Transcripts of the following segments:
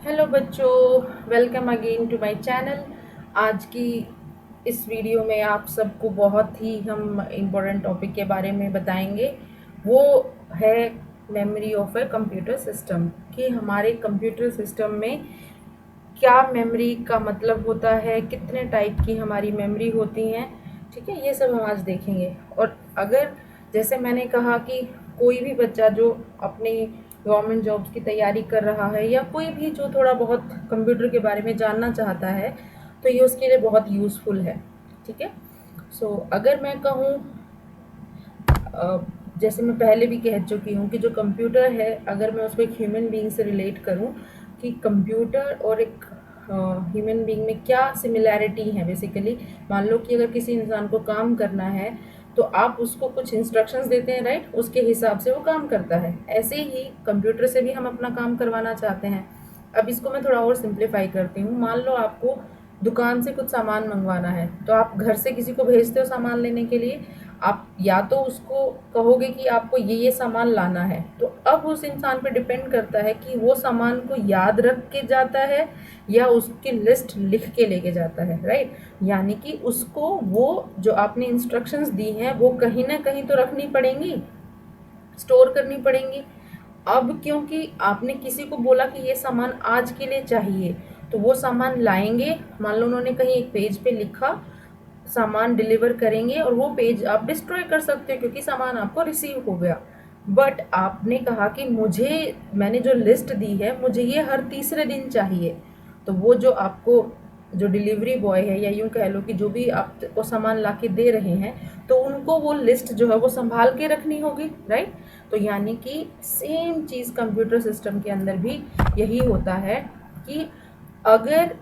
Hello बच्चों, welcome again to my channel. आज की इस वीडियो में आप सबको बहुत ही हम इम्पोर्टेंट टॉपिक के बारे में बताएंगे। वो है memory of a computer system, कि हमारे कंप्यूटर सिस्टम में क्या मेमोरी का मतलब होता है, कितने टाइप की हमारी मेमोरी होती हैं। ठीक है, ये सब हम आज देखेंगे। और अगर जैसे मैंने कहा कि कोई भी बच्चा जो अपनी गवर्नमेंट जॉब्स की तैयारी कर रहा है या कोई भी जो थोड़ा बहुत कंप्यूटर के बारे में जानना चाहता है, तो ये उसके लिए बहुत यूज़फुल है। ठीक है। अगर मैं कहूँ, जैसे मैं पहले भी कह चुकी हूँ कि जो कंप्यूटर है, अगर मैं उसको एक ह्यूमन बीइंग से रिलेट करूँ कि कंप्यूटर और एक ह्यूमन बीइंग में क्या सिमिलैरिटी है बेसिकली। मान लो कि अगर किसी इंसान को काम करना है तो आप उसको कुछ इंस्ट्रक्शंस देते हैं, राइट, उसके हिसाब से वो काम करता है। ऐसे ही कंप्यूटर से भी हम अपना काम करवाना चाहते हैं। अब इसको मैं थोड़ा और सिंप्लीफाई करती हूँ। मान लो आपको दुकान से कुछ सामान मंगवाना है, तो आप घर से किसी को भेजते हो सामान लेने के लिए। आप या तो उसको कहोगे कि आपको ये सामान लाना है, तो अब उस इंसान पे डिपेंड करता है कि वो सामान को याद रख के जाता है या उसकी लिस्ट लिख के लेके जाता है, राइट। यानी कि उसको वो जो आपने इंस्ट्रक्शंस दी हैं वो कहीं ना कहीं तो रखनी पड़ेंगी, स्टोर करनी पड़ेंगी। अब क्योंकि आपने किसी को बोला कि ये सामान आज के लिए चाहिए, तो वो सामान लाएंगे। मान लो उन्होंने कहीं एक पेज पे लिखा, सामान डिलीवर करेंगे और वो पेज आप डिस्ट्रॉय कर सकते हो क्योंकि सामान आपको रिसीव हो गया। बट आपने कहा कि मैंने जो लिस्ट दी है मुझे ये हर तीसरे दिन चाहिए, तो वो जो आपको जो डिलीवरी बॉय है या यूं कह लो कि जो भी आपको सामान ला के दे रहे हैं, तो उनको वो लिस्ट जो है वो संभाल के रखनी होगी, राइट। तो यानी कि सेम चीज़ कंप्यूटर सिस्टम के अंदर भी यही होता है कि अगर,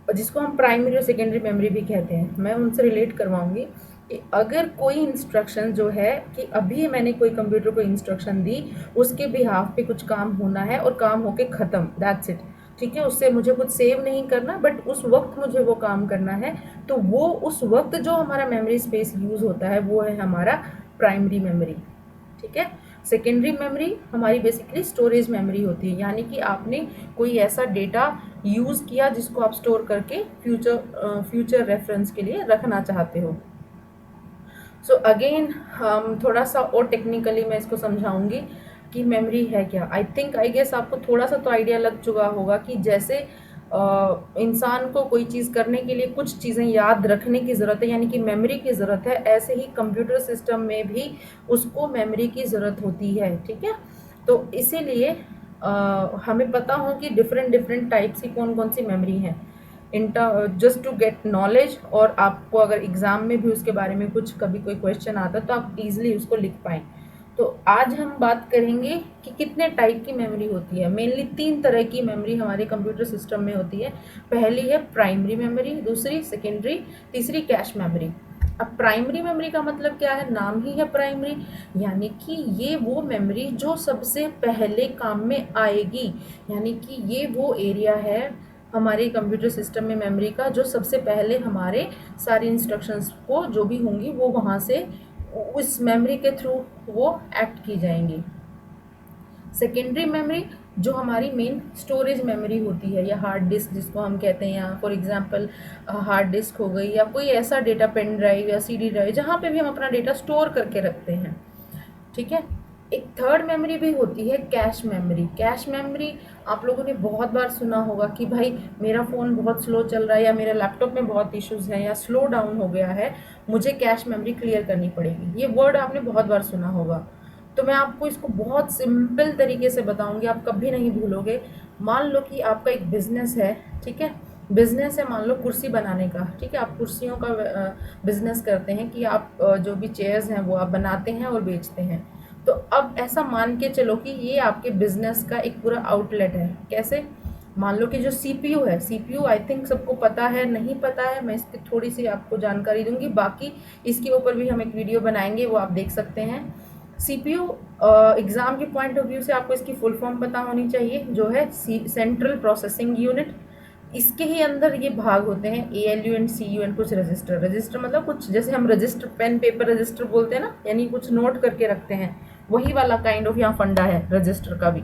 जिसको हम प्राइमरी और सेकेंडरी मेमोरी भी कहते हैं, मैं उनसे रिलेट करवाऊंगी कि अगर कोई इंस्ट्रक्शन जो है कि अभी मैंने कोई कंप्यूटर को इंस्ट्रक्शन दी, उसके बिहाफ पे कुछ काम होना है और काम होके ख़त्म, दैट्स इट। ठीक है, उससे मुझे कुछ सेव नहीं करना, बट उस वक्त मुझे वो काम करना है। तो वो उस वक्त जो हमारा मेमोरी स्पेस यूज़ होता है वो है हमारा प्राइमरी मेमोरी। ठीक है। सेकेंडरी मेमोरी हमारी बेसिकली स्टोरेज मेमोरी होती है, यानी कि आपने कोई ऐसा डेटा यूज़ किया जिसको आप स्टोर करके फ्यूचर रेफरेंस के लिए रखना चाहते हो। सो अगेन हम थोड़ा सा और टेक्निकली मैं इसको समझाऊंगी कि मेमोरी है क्या। आई गेस आपको थोड़ा सा तो आइडिया लग चुका होगा कि जैसे इंसान को कोई चीज़ करने के लिए कुछ चीज़ें याद रखने की ज़रूरत है, यानी कि मेमोरी की ज़रूरत है, ऐसे ही कंप्यूटर सिस्टम में भी उसको मेमोरी की ज़रूरत होती है। ठीक है। तो इसीलिए हमें पता हो कि डिफरेंट डिफरेंट टाइप्स की कौन कौन सी मेमोरी हैं, जस्ट टू गेट नॉलेज। और आपको अगर एग्ज़ाम में भी उसके बारे में कुछ कभी कोई क्वेश्चन आता है तो आप इजीली उसको लिख पाएँ। तो आज हम बात करेंगे कि कितने टाइप की मेमोरी होती है। मेनली 3 तरह की मेमोरी हमारे कंप्यूटर सिस्टम में होती है। पहली है प्राइमरी मेमोरी, दूसरी सेकेंडरी, तीसरी कैश मेमोरी। अब प्राइमरी मेमोरी का मतलब क्या है, नाम ही है प्राइमरी, यानी कि ये वो मेमोरी जो सबसे पहले काम में आएगी। यानी कि ये वो एरिया है हमारे कंप्यूटर सिस्टम में मेमोरी का जो सबसे पहले हमारे सारे इंस्ट्रक्शंस को जो भी होंगी वो वहाँ से उस मेमोरी के थ्रू वो एक्ट की जाएंगी। सेकेंडरी मेमोरी जो हमारी मेन स्टोरेज मेमोरी होती है, या हार्ड डिस्क जिसको हम कहते हैं, या फॉर एग्जांपल हार्ड डिस्क हो गई, या कोई ऐसा डेटा, पेन ड्राइव या सीडी ड्राइव, जहाँ पे भी हम अपना डेटा स्टोर करके रखते हैं। ठीक है। एक थर्ड मेमोरी भी होती है कैश मेमोरी। कैश मेमोरी आप लोगों ने बहुत बार सुना होगा कि भाई मेरा फ़ोन बहुत स्लो चल रहा है, या मेरे लैपटॉप में बहुत इश्यूज़ हैं, या स्लो डाउन हो गया है, मुझे कैश मेमोरी क्लियर करनी पड़ेगी। ये वर्ड आपने बहुत बार सुना होगा। तो मैं आपको इसको बहुत सिंपल तरीके से बताऊंगी, आप कभी नहीं भूलोगे। मान लो कि आपका एक बिजनेस है, ठीक है, बिजनेस है मान लो कुर्सी बनाने का। ठीक है, आप कुर्सियों का बिजनेस करते हैं कि आप जो भी चेयर्स हैं वो आप बनाते हैं और बेचते हैं। तो अब ऐसा मान के चलो कि ये आपके बिजनेस का एक पूरा आउटलेट है। कैसे, मान लो कि जो सीपीयू है, सीपीयू आई थिंक सबको पता है, नहीं पता है मैं इसकी थोड़ी सी आपको जानकारी दूंगी, बाकी इसके ऊपर भी हम एक वीडियो बनाएंगे, वो आप देख सकते हैं। सीपीयू एग्जाम के पॉइंट ऑफ व्यू से आपको इसकी फुल फॉर्म पता होनी चाहिए, जो है सेंट्रल प्रोसेसिंग यूनिट। इसके ही अंदर ये भाग होते हैं ALU एंड CU एंड कुछ रजिस्टर। रजिस्टर मतलब कुछ जैसे हम रजिस्टर, पेन पेपर रजिस्टर बोलते हैं ना, यानी कुछ नोट करके रखते हैं, वही वाला काइंड ऑफ यहाँ फंडा है रजिस्टर का भी।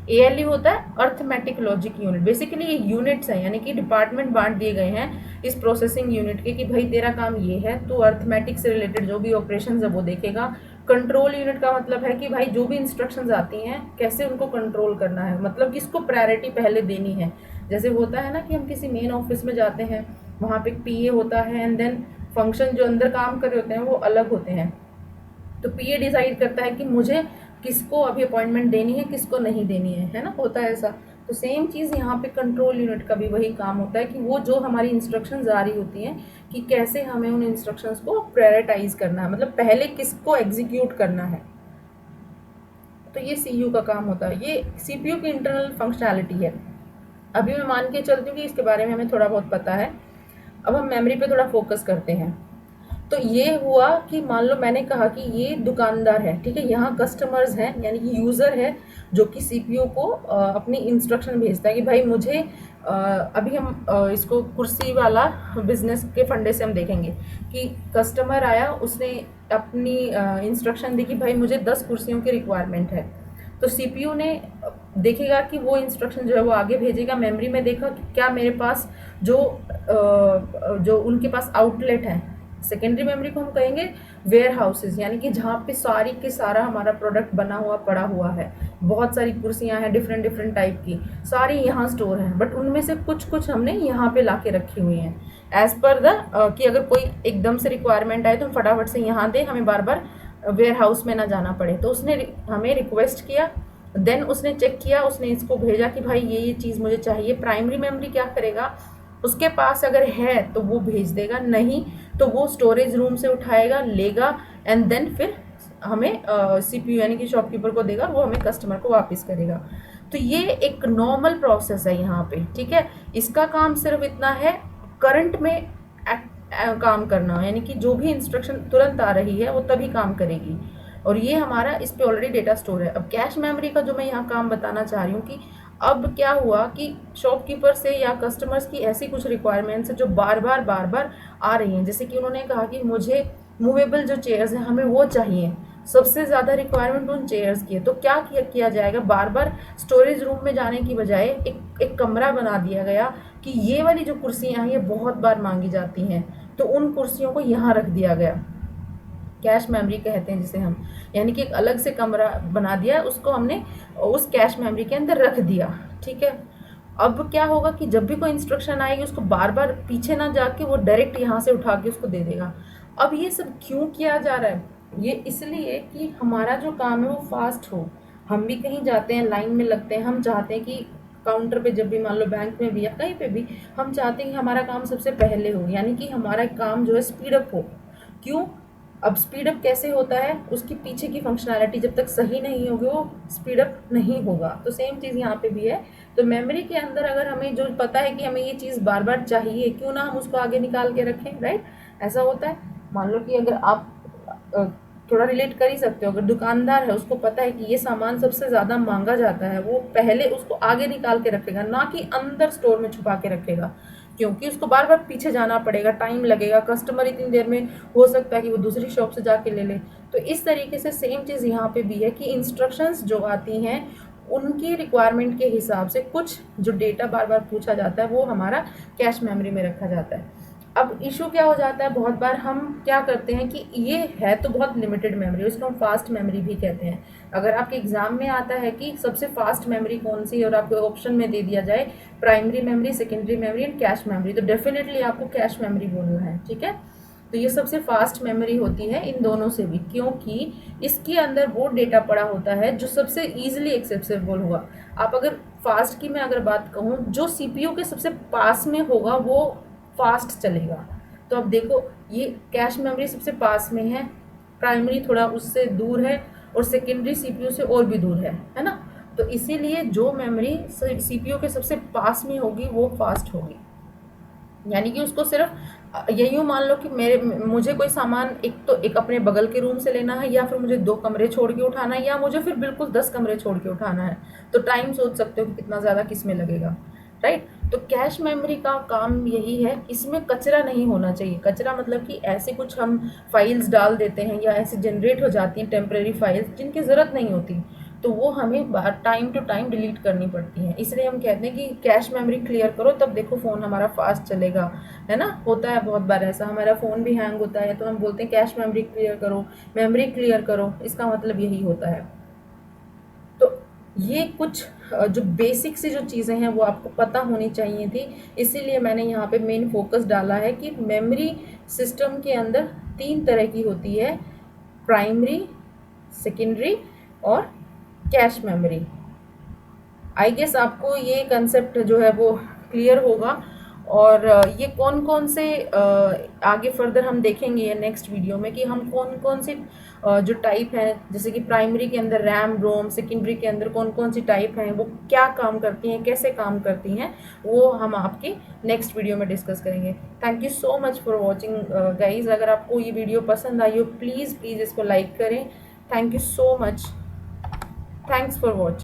ALU होता है अर्थमेटिक लॉजिक यूनिट। बेसिकली ये यूनिट्स हैं, यानी कि डिपार्टमेंट बांट दिए गए हैं इस प्रोसेसिंग यूनिट के कि भाई तेरा काम ये है, तो अर्थमेटिक से रिलेटेड जो भी ऑपरेशंस है वो देखेगा। कंट्रोल यूनिट का मतलब है कि भाई जो भी इंस्ट्रक्शंस आती हैं कैसे उनको कंट्रोल करना है, मतलब किसको प्रायोरिटी पहले देनी है। जैसे होता है ना कि हम किसी मेन ऑफिस में जाते हैं, वहाँ पे PA होता है एंड देन फंक्शन जो अंदर काम कर रहे होते हैं वो अलग होते हैं। तो PA डिसाइड करता है कि मुझे किसको अभी अपॉइंटमेंट देनी है, किसको नहीं देनी है ना, होता है ऐसा। तो सेम चीज़ यहाँ पे कंट्रोल यूनिट का भी वही काम होता है कि वो जो हमारी इंस्ट्रक्शंस आ रही होती हैं कि कैसे हमें उन इंस्ट्रक्शंस को प्रायोरिटाइज करना है, मतलब पहले किसको एग्जीक्यूट करना है। तो ये CU का काम होता है। ये CPU की इंटरनल फंक्शनैलिटी है। अभी मैं मान के चलती हूँ कि इसके बारे में हमें थोड़ा बहुत पता है। अब हम मेमोरी पे थोड़ा फोकस करते हैं। तो ये हुआ कि मान लो मैंने कहा कि ये दुकानदार है, ठीक है, यहाँ कस्टमर्स हैं यानी कि यूज़र है जो कि CPU को अपनी इंस्ट्रक्शन भेजता है कि भाई मुझे अभी हम इसको कुर्सी वाला बिजनेस के फंडे से हम देखेंगे कि कस्टमर आया, उसने अपनी इंस्ट्रक्शन दी कि भाई मुझे 10 कुर्सियों की रिक्वायरमेंट है। तो CPU ने देखेगा कि वो इंस्ट्रक्शन जो है वो आगे भेजेगा, मेमोरी में देखा कि क्या मेरे पास जो उनके पास आउटलेट है। सेकेंडरी मेमोरी को हम कहेंगे वेयर हाउसेज, यानी कि जहाँ पे सारी के सारा हमारा प्रोडक्ट बना हुआ पड़ा हुआ है, बहुत सारी कुर्सियाँ हैं डिफरेंट डिफरेंट टाइप की, सारी यहाँ स्टोर हैं, बट उनमें से कुछ कुछ हमने यहाँ पे ला के रखी हुई हैं एज पर द कि अगर कोई एकदम से रिक्वायरमेंट आए तो फटाफट से यहाँ दे, हमें बार बार वेयर हाउस में ना जाना पड़े। तो उसने हमें रिक्वेस्ट किया, देन उसने चेक किया, उसने इसको भेजा कि भाई ये चीज़ मुझे चाहिए। प्राइमरी मेमोरी क्या करेगा, उसके पास अगर है तो वो भेज देगा, नहीं तो वो स्टोरेज रूम से उठाएगा, लेगा एंड देन फिर हमें CPU यानी कि शॉपकीपर को देगा, वो हमें कस्टमर को वापस करेगा। तो ये एक नॉर्मल प्रोसेस है यहाँ पे, ठीक है। इसका काम सिर्फ इतना है करंट में काम करना, यानी कि जो भी इंस्ट्रक्शन तुरंत आ रही है वो तभी काम करेगी, और ये हमारा इस पे ऑलरेडी डेटा स्टोर है। अब कैश मेमोरी का जो मैं यहाँ काम बताना चाह रही हूँ कि अब क्या हुआ कि शॉपकीपर से या कस्टमर्स की ऐसी कुछ रिक्वायरमेंट्स है जो बार बार आ रही हैं। जैसे कि उन्होंने कहा कि मुझे मूवेबल जो चेयर्स हैं हमें वो चाहिए, सबसे ज़्यादा रिक्वायरमेंट उन चेयर्स की है। तो क्या किया जाएगा, बार बार स्टोरेज रूम में जाने की बजाय एक कमरा बना दिया गया कि ये वाली जो कुर्सियाँ हैं ये बहुत बार मांगी जाती हैं, तो उन कुर्सियों को यहाँ रख दिया गया। कैश मेमोरी कहते हैं जिसे हम, यानी कि एक अलग से कमरा बना दिया, उसको हमने उस कैश मेमोरी के अंदर रख दिया, ठीक है। अब क्या होगा कि जब भी कोई इंस्ट्रक्शन आएगी उसको बार बार पीछे ना जाके वो डायरेक्ट यहाँ से उठा के उसको दे देगा। अब ये सब क्यों किया जा रहा है, ये इसलिए कि हमारा जो काम है वो फास्ट हो। हम भी कहीं जाते हैं, लाइन में लगते हैं, हम चाहते हैं कि काउंटर पे जब भी मान लो बैंक में भी या कहीं पे भी, हम चाहते हैं कि हमारा काम सबसे पहले हो, यानी कि हमारा काम जो है स्पीड अप हो। क्यों, अब स्पीड अप कैसे होता है, उसकी पीछे की फंक्शनैलिटी जब तक सही नहीं होगी वो स्पीड अप नहीं होगा। तो सेम चीज़ यहाँ पे भी है। तो मेमोरी के अंदर अगर हमें जो पता है कि हमें ये चीज़ बार बार चाहिए, क्यों ना हम उसको आगे निकाल के रखें, राइट। ऐसा होता है, मान लो कि अगर आप थोड़ा रिलेट कर ही सकते हो, अगर दुकानदार है उसको पता है कि ये सामान सबसे ज़्यादा मांगा जाता है, वो पहले उसको आगे निकाल के रखेगा, ना कि अंदर स्टोर में छुपा के रखेगा, क्योंकि उसको बार बार पीछे जाना पड़ेगा, टाइम लगेगा, कस्टमर इतनी देर में हो सकता है कि वो दूसरी शॉप से जाके ले ले। तो इस तरीके से सेम चीज़ यहाँ पे भी है कि इंस्ट्रक्शंस जो आती हैं उनकी रिक्वायरमेंट के हिसाब से कुछ जो डेटा बार बार पूछा जाता है वो हमारा कैश मेमोरी में रखा जाता है। अब इशू क्या हो जाता है, बहुत बार हम क्या करते हैं कि ये है तो बहुत लिमिटेड मेमोरी, इसको हम फास्ट मेमोरी भी कहते हैं। अगर आपके एग्जाम में आता है कि सबसे फास्ट मेमोरी कौन सी और आपको ऑप्शन में दे दिया जाए primary memory, secondary memory and cache memory, तो डेफिनेटली आपको कैश मेमोरी बोलना है, ठीक है। तो ये सबसे फास्ट मेमोरी होती है इन दोनों से भी, क्योंकि इसके अंदर वो डेटा पड़ा होता है जो सबसे ईजिली एक्सेसिबल होगा। आप अगर फास्ट की मैं अगर बात कहूँ, जो CPU के सबसे पास में होगा वो फास्ट चलेगा। तो अब देखो ये कैश मेमोरी सबसे पास में है, प्राइमरी थोड़ा उससे दूर है और सेकेंडरी CPU से और भी दूर है ना। तो इसीलिए जो मेमोरी CPU के सबसे पास में होगी वो फास्ट होगी, यानी कि उसको सिर्फ ये यूँ मान लो कि मुझे कोई सामान एक अपने बगल के रूम से लेना है, या फिर मुझे 2 कमरे छोड़ के उठाना है, या मुझे फिर बिल्कुल 10 कमरे छोड़ के उठाना है। तो टाइम सोच सकते हो कि कितना ज़्यादा किस में लगेगा, राइट। तो कैश मेमोरी का काम यही है, इसमें कचरा नहीं होना चाहिए। कचरा मतलब कि ऐसे कुछ हम फाइल्स डाल देते हैं या ऐसे जनरेट हो जाती हैं टेम्प्रेरी फाइल्स जिनकी ज़रूरत नहीं होती, तो वो हमें टाइम टू टाइम डिलीट करनी पड़ती हैं। इसलिए हम कहते हैं कि कैश मेमोरी क्लियर करो, तब देखो फ़ोन हमारा फास्ट चलेगा, है ना। होता है बहुत बार ऐसा, हमारा फ़ोन भी हैंग होता है तो हम बोलते हैं कैश मेमोरी क्लियर करो, मेमोरी क्लियर करो, इसका मतलब यही होता है। तो ये कुछ जो बेसिक सी जो चीज़ें हैं वो आपको पता होनी चाहिए थी, इसीलिए मैंने यहाँ पे मेन फोकस डाला है कि मेमोरी सिस्टम के अंदर 3 तरह की होती है, प्राइमरी, सेकेंडरी और कैश मेमोरी। आई गेस आपको ये कंसेप्ट जो है वो क्लियर होगा। और ये कौन कौन से आगे फर्दर हम देखेंगे ये नेक्स्ट वीडियो में कि हम कौन कौन से जो टाइप हैं, जैसे कि प्राइमरी के अंदर रैम रोम, सेकेंडरी के अंदर कौन कौन सी टाइप हैं, वो क्या काम करती हैं, कैसे काम करती हैं, वो हम आपके नेक्स्ट वीडियो में डिस्कस करेंगे। Thank you so much for watching guys. अगर आपको ये वीडियो पसंद आई हो प्लीज़ प्लीज़ इसको लाइक करें। Thank you so much, thanks for watching.